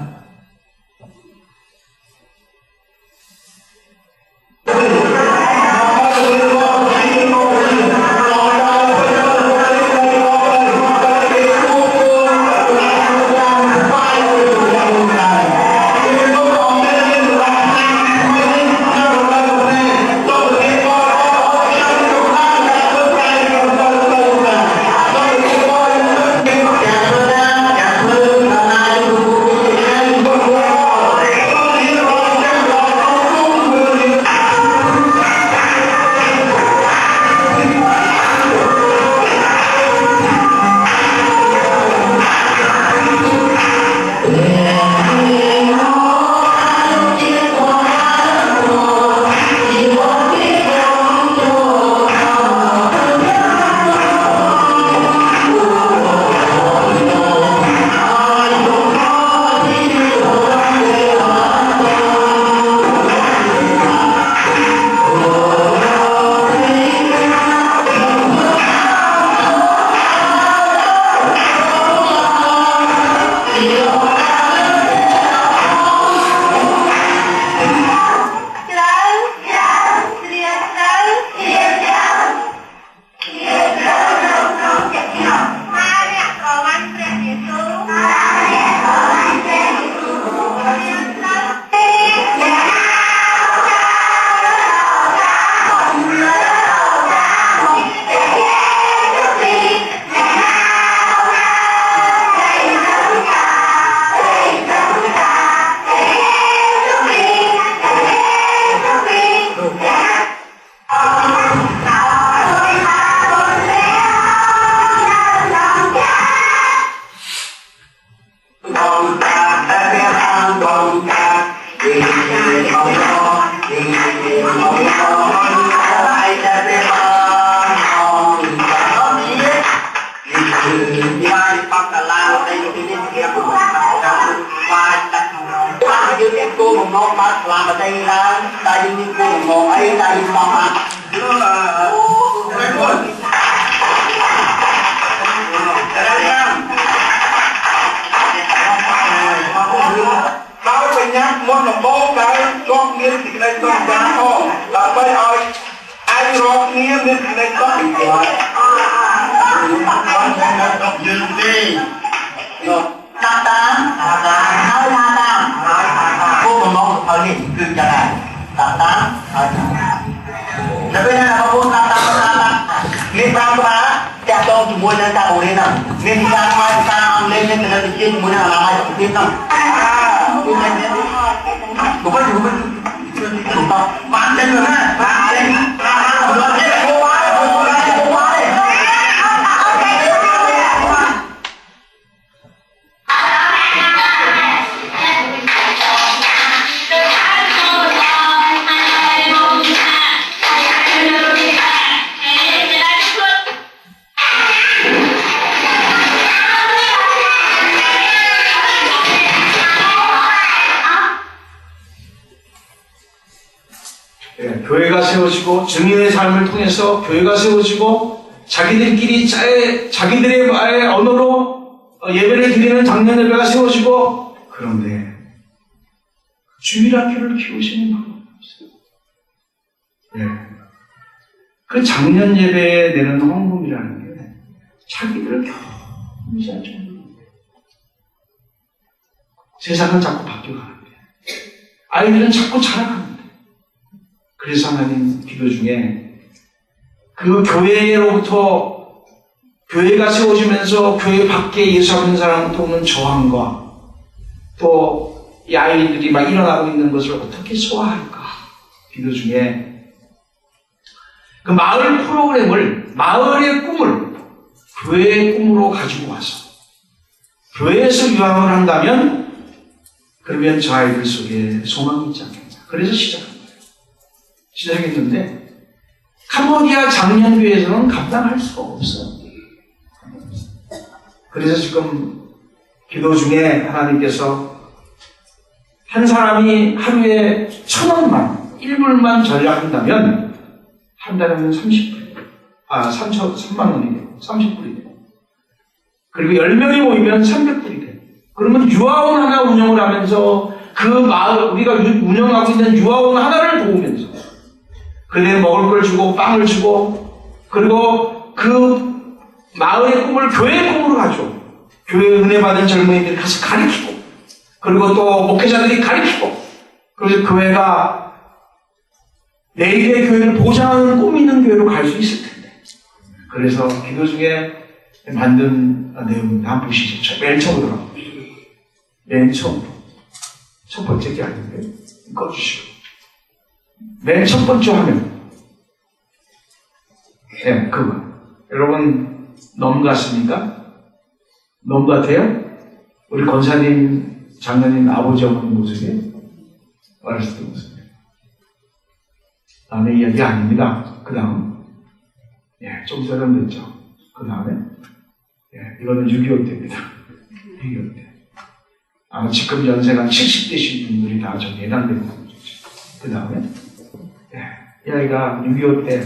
교회가 세워지고 증인의 삶을 통해서 교회가 세워지고 자기들끼리 자기들의 말의 언어로 예배를 드리는 장년 예배가 세워지고 그런데 주일학교를 키우시는 방법이 없어요. 그 장년 예배에 내는 헌금이라는 게 자기들을 경시할 정도로 세상은 자꾸 바뀌어가는데 아이들은 자꾸 자라가는데 그래서 하나님 기도 중에 그 교회로부터 교회가 세워지면서 교회 밖에 예수 믿는 사람한테 오는 저항과 또 이 아이들이 막 일어나고 있는 것을 어떻게 소화할까 기도 중에 그 마을 프로그램을 마을의 꿈을 교회의 꿈으로 가지고 와서 교회에서 유학을 한다면 그러면 저 아이들 속에 소망이 있지 않겠나. 그래서 시작했는데 캄보디아 장년교회에서는 감당할 수가 없어요. 그래서 지금 기도 중에 하나님께서 한 사람이 하루에 1,000원만 1불만 전략한다면 한 달에는 30불 3만 원이 돼요. 30불이 돼요. 그리고 10명이 모이면 300불이 돼요. 그러면 유아원 하나 운영을 하면서 그 마을, 우리가 운영하고 있는 유아원 하나를 도우면서 그들의 먹을 걸 주고 빵을 주고 그리고 그 마을의 꿈을 교회의 꿈으로 가죠. 교회 은혜 받은 젊은이들이 가서 가르치고 그리고 또 목회자들이 가르치고 그래서 교회가 내일의 교회를 보장하는 꿈 있는 교회로 갈 수 있을 텐데 그래서 기도 중에 만든 내용입니다. 한번 보시죠. 맨 처음으로 맨 처음 첫 번째 게 아닌데 꺼주시고 맨 첫 번째 화면 네, 그거 여러분 넘 같습니까? 넘 같아요? 우리 권사님 장로님 아버지 어머니 모습이에요? 어렸을 때 모습이에요. 남의 이야기 아닙니다. 그 다음 좀 세련됐죠. 그 다음에 이거는 6.25 때입니다. 6.25 때 아마 지금 연세가 70대신 분들이 다 저기 해당되는 거죠. 그 다음에 이 아이가 6.25 때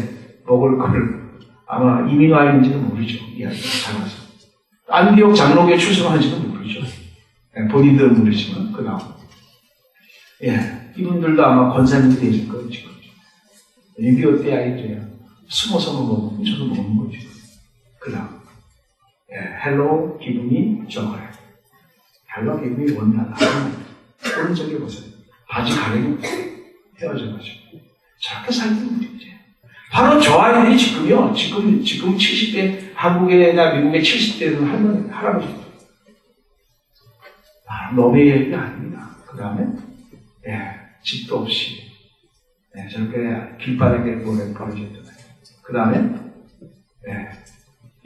먹을 거를 아마 이민 와 있는지는 모르죠. 이 아이가 살아서 안디옥 장로교에 출석하는지는 모르죠. 본인들은 모르지만 그 다음 이분들도 아마 권사님이 되실 거예요. 지금 6.25 때 아이들이야. 숨어서 먹으면 저도 먹는 거죠. 그 다음 헬로 기분이 적어요. 헬로 기분이 원하다. 오른쪽에 보세요. 바지 가랭이 헤어져가지고 저렇게 살던 분들이죠. 바로 저 아이들이 지금요. 지금 70대 한국이나 미국의 70대는 할머니, 할아버지. 너의 얘기가 아닙니다. 그 다음에 집도 없이 저렇게 길바닥에 노래 버려졌잖아요. 그 다음에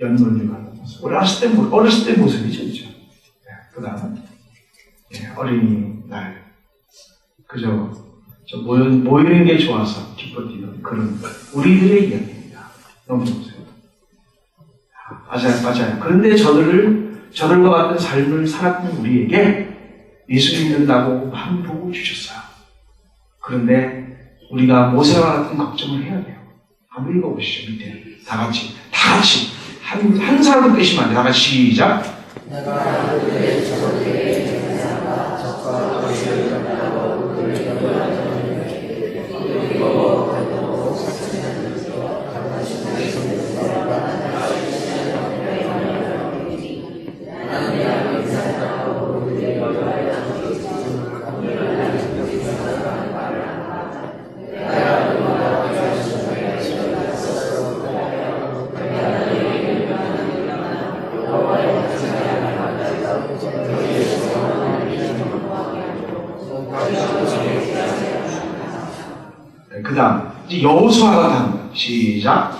연놀이 가는 모습. 어렸을 때 모습이죠, 그죠? 그 다음에 어린이날 그저 모이는 게 좋아서 기뻐 뛰는 그런 우리들의 이야기입니다. 넘겨보세요. 맞아요. 그런데 저들과 같은 삶을 살았던 우리에게 예수 믿는다고 한 복을 주셨어요. 그런데 우리가 모세와 같은 걱정을 해야 돼요. 한번 읽어보시죠. 밑에 다 같이 한 사람도 빼시면 안 돼요. 다 같이 시작. 내가 그들의 저들에게 인상과 적과 거리를 연다고 그들을 연다고 그리고 그들도 사천년 되어 강하시는 성령과 나는 내가 인상하고 그들의 연다고 그 다음 이제 여호수아가 하는 거예요. 시작.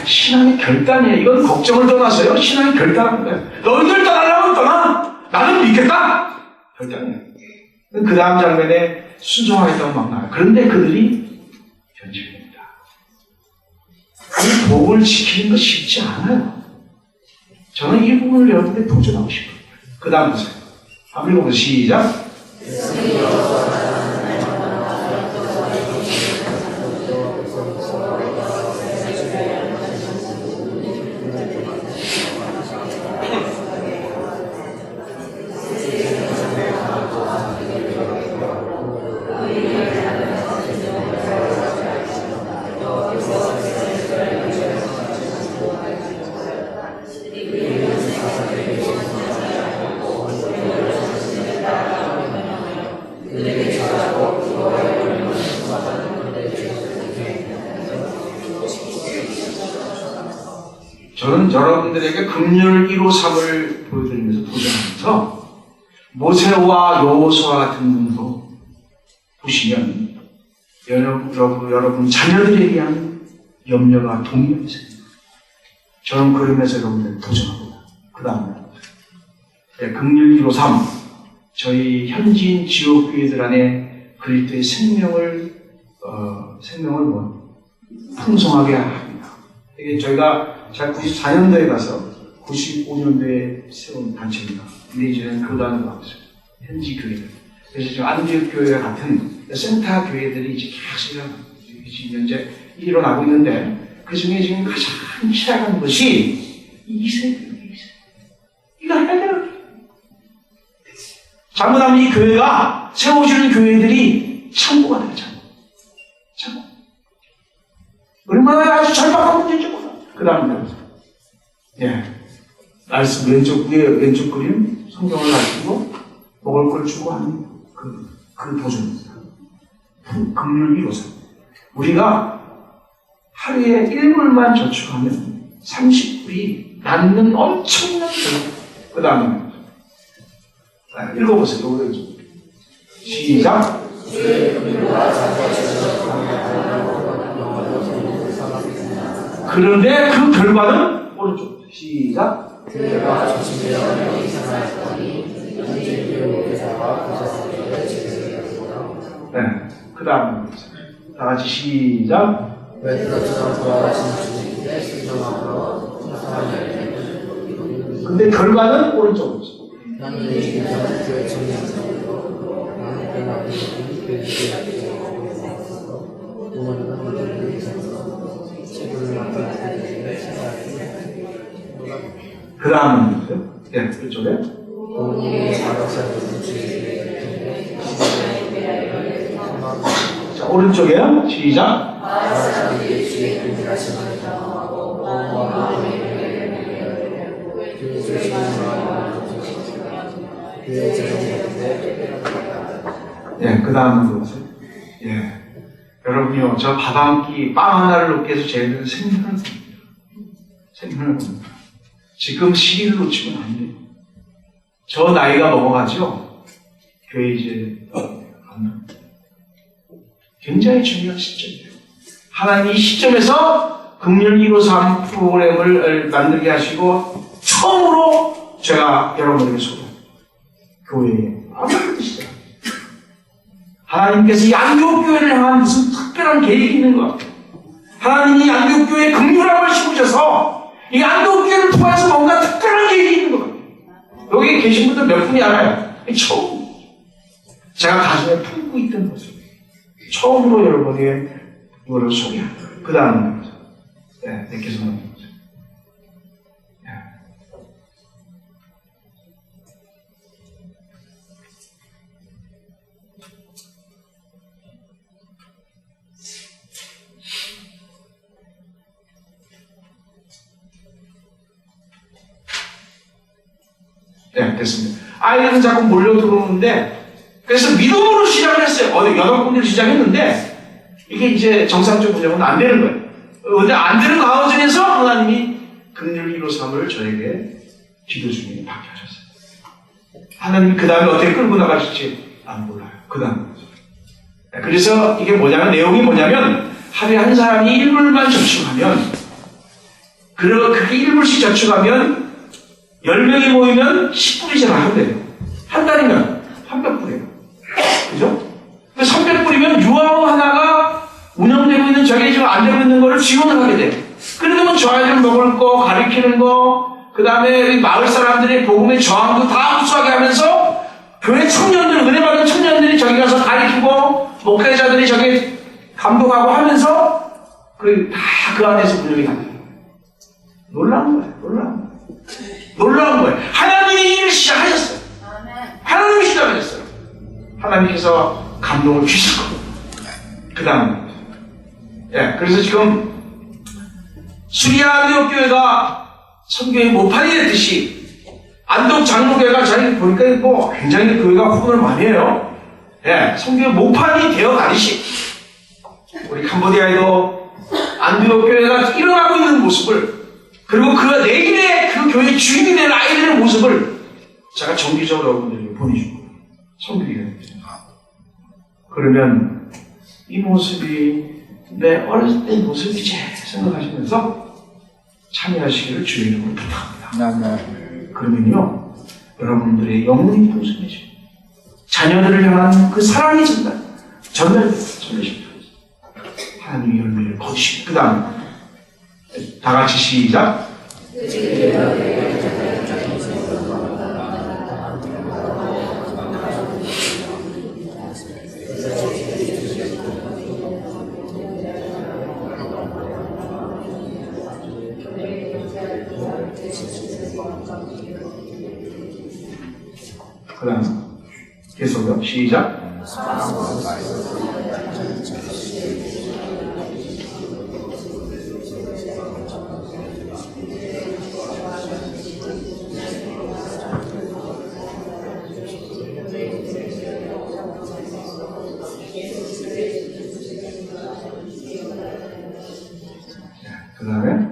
신앙의 결단이에요. 이건 걱정을 떠나서요. 신앙의 결단한 거예요. 너희들 떠나려면 떠나. 나는 믿겠다. 결단이에요. 그 다음 장면에 순종하겠다고 막 나와요. 그런데 그들이 변질됩니다. 이 복을 지키는 거 쉽지 않아요. 저는 이 부분을 여러분께 도전하고 싶어요. 그 다음 보세요. 한번 읽어보세요. 시작. 저는 여러분들에게 금요일 1호 3을 보여드리면서 도전하면서 모세와 여호수아 같은 분도 보시면 여러분 자녀들에 대한 염려가 동일하게 생깁니다. 저는 그러면서 여러분들 도전합니다. 그 다음에 금요일 1호 3 저희 현지인 지역교회들 안에 그리스도의 생명을 풍성하게 합니다. 이게 저희가 제가 94년도에 가서 95년도에 세운 단체입니다. 근데 이제는 교단으로 하고 있습니다. 현지 교회들. 그래서 지금 안디옥 교회와 같은 센터 교회들이 이제 계속 현재 일어나고 있는데 그 중에 지금 가장 취약한 것이 2세교회예요. 이거 해야 돼요. 잘못하면 이 교회가 세워지는 교회들이 창고가 돼요. 창고. 얼마나 아주 절박한 문제인지 몰라. 그 다음에 예, 말씀 왼쪽 위에 왼쪽 그림 성경을 가지고 먹을 걸 주고 하는 그 도전입니다. 긍휼 이로서 우리가 하루에 1불만 저축하면 30불이 낳는 엄청난 그 다음에 읽어보세요. 시작. 그런데 그 결과는 오른쪽. 시작. 네. 그 다음 다 같이 시작. 근데 결과는 오른쪽으로. 그 다음은 뭐죠? 네, 이쪽에. 자, 오른쪽에요. 시작. 예, 그 다음은 무엇을? 예. 여러분요, 저 밥 한 끼, 빵 하나를 놓게 해서 저희는 생명을 봅니다. 생명을 봅니다. 지금 시기를 놓치면 안 돼요. 저 나이가 넘어가죠? 교회 이제, 굉장히 중요한 시점이에요. 하나님 이 시점에서 긍휼 153 프로그램을 만들게 하시고, 처음으로 제가 여러분에게 소개합니다. 교회에. 아무런 뜻이죠. 하나님께서 이 안디옥교회를 향한 무슨 특별한 계획이 있는 것 같아요. 하나님이 안디옥교회에 긍휼함을 심으셔서 이 안디옥교회를 통해서 뭔가 특별한 계획이 있는 것 같아요. 여기 계신 분들 몇 분이 알아요? 처음. 제가 가슴에 품고 있던 모습. 처음으로 여러분에게 이거를 소개합니다. 그 다음은 네, 내께서 나옵니다. 네, 됐습니다. 아이들은 자꾸 몰려 들어오는데, 그래서 믿음으로 시작을 했어요. 8군데로 시작했는데, 이게 이제 정상적 운영은 안 되는 거예요. 근데 안 되는 가운데서 하나님이 긍휼 153을 저에게 기도 중에 받게 하셨어요. 하나님이 그 다음에 어떻게 끌고 나가실지 안 몰라요. 그 다음에. 그래서 이게 뭐냐면, 내용이 뭐냐면, 하루에 한 사람이 1불만 저축하면, 그게 1불씩 저축하면, 10명이 모이면 10불이잖아, 한 달에. 한 달이면 300불이에요. 그죠? 300불이면 유아원 하나가 운영되고 있는 저게 지금 안 되고 있는 거를 지원을 하게 돼. 그러면 저 아이들 먹을 거, 가르치는 거, 그 다음에 마을 사람들의 복음의 저항도 다 흡수하게 하면서 교회 청년들, 은혜 받은 청년들이 저기 가서 가르치고 목회자들이 저기 감동하고 하면서 다 그 안에서 운영이 다 돼요. 놀라운 거예요. 놀라운 거예요. 하나님이 일을 시작하셨어요. 하나님이 시작하셨어요. 하나님께서 감동을 주실 거예요. 그 다음. 예, 그래서 지금 수리아 안디옥 교회가 선교의 모판이 됐듯이 안동 장로교회가 저희 보니까 뭐 굉장히 교회가 후원을 많이 해요. 예, 선교의 모판이 되어 가듯이 우리 캄보디아에도 안디옥 교회가 일어나고 있는 모습을, 그리고 그 내일의 그 교회 주인이 될 아이들의 모습을 제가 정기적으로 여러분들에게 보내주고 선교해요. 그러면 이 모습이 내 어렸을 때 모습이지 생각하시면서 참여하시기를 주의 이름으로 부탁합니다. 그러면요, 여러분들의 영혼이 풍성해지고 자녀들을 향한 그 사랑이 전달됩니다. 하나님의 열매를 거두시고 그 다음 다 같이 시작. 그 다음 계속요. 시작. 그 다음에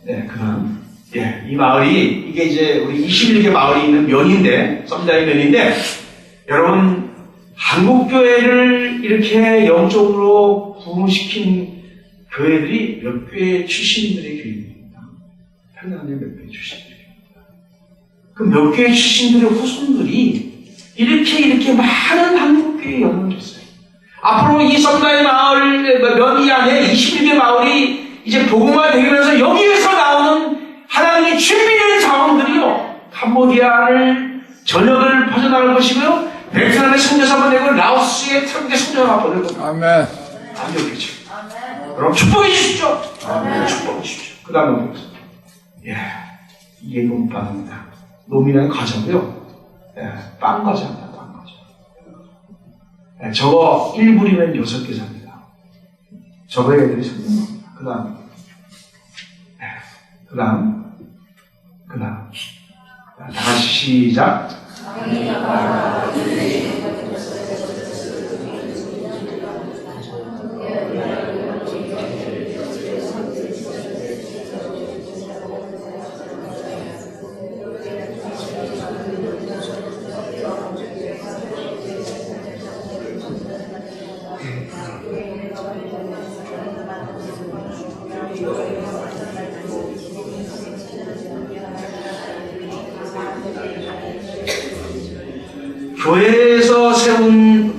네, 그 다음 이 마을이 이게 이제 우리 21개 마을이 있는 면인데 썸다이 면인데 여러분 한국교회를 이렇게 영적으로 부흥시킨 교회들이 몇 교회 출신들의 교회입니다. 평양에 몇 교회 출신들의 교회입니다. 그 몇 교회 출신들의 후손들이 이렇게 많은 한국교회에 영향을 줬어요. 앞으로 이 썸다이 마을 면이 안에 21개 마을이 이제 복음화 되면서 여기에서 나오는 하나님이 준비된 자원들이요 캄보디아를 전역을 퍼져나갈 것이고요 베트남의 선교사가 되고 라오스의 태국의 선교사가 보낼 겁니다. 아멘. 안되겠죠. 여러분 축복해 주십시오. 축복해 주십시오. 그 다음에 보겠습니다. 이게 놈빵입니다. 놈이라는 과자고요. 빵 과자입니다. 빵 과자. 저거 1불이면 6개 삽니다. 저거 애들이 성공합니다. 그 다음 다 같이 시작.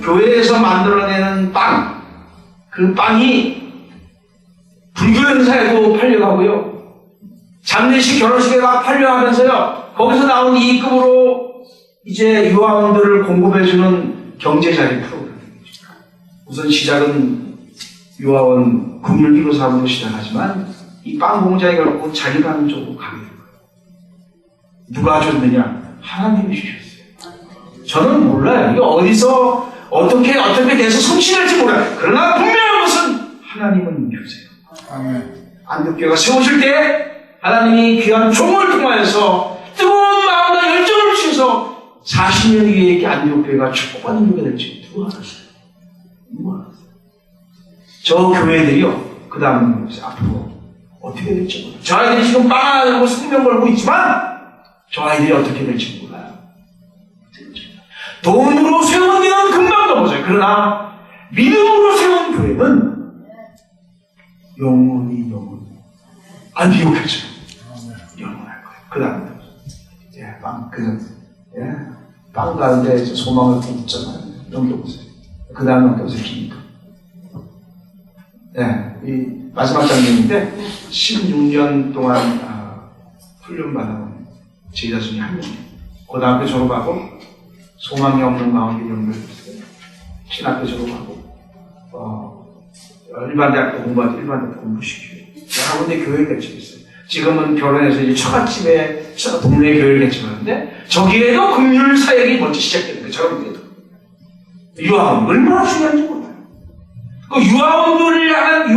교회에서 만들어내는 빵, 그 빵이 불교 행사에도 팔려가고요. 장례식, 결혼식에 막 팔려가면서요. 거기서 나온 이익금으로 이제 유아원들을 공급해주는 경제자리 프로그램입니다. 우선 시작은 유아원 금융기로 사업으로 시작하지만 이 빵 공장이 결국 자기가 쪽으로 가게 돼요. 누가 줬느냐? 하나님이 주셨어요. 저는 몰라요. 이게 어디서 어떻게 돼서 성취될지 몰라요. 그러나 분명한 것은 하나님은 주세요. 아멘. 안동교회가 세워질 때 하나님이 귀한 종을 통하여서 뜨거운 마음과 열정을 주셔서 40년 뒤에 이렇게 안동교회가 축복받는 교회가 될지 누가 알았어요? 누가 알았어요? 저 교회들이요. 그 다음 앞으로 어떻게 될지 몰라요. 저 아이들이 지금 빵하고 생명 걸고 있지만 저 아이들이 어떻게 될지 몰라요. 돈으로 세운 교회는 금방 넘어져요. 그러나 믿음으로 세운 교회는 영원히 안 비옥해져요. 영원할 거예요. 그 다음에 빵 가운데 소망을 품잖아요. 넘겨보세요. 그 다음에 넘겨보세요. 기니까. 이 마지막 장면인데 16년 동안 훈련받아온 제자 중에 한 명이에요. 고등학교 졸업하고 소망이 없는 가운데 연결됐어요. 신학교 졸업하고 일반 대학교 공부하고 일반 대학교 공부시키고 여러 군데 교회를 개척했어요. 지금은 결혼해서 이제 처갓집에 동네 교회를 개척하는데 저기에도 금융 사역이 먼저 시작되는 거예요. 저런 데도 유아원 얼마나 중요한지 몰라요. 그 유아원들을 향한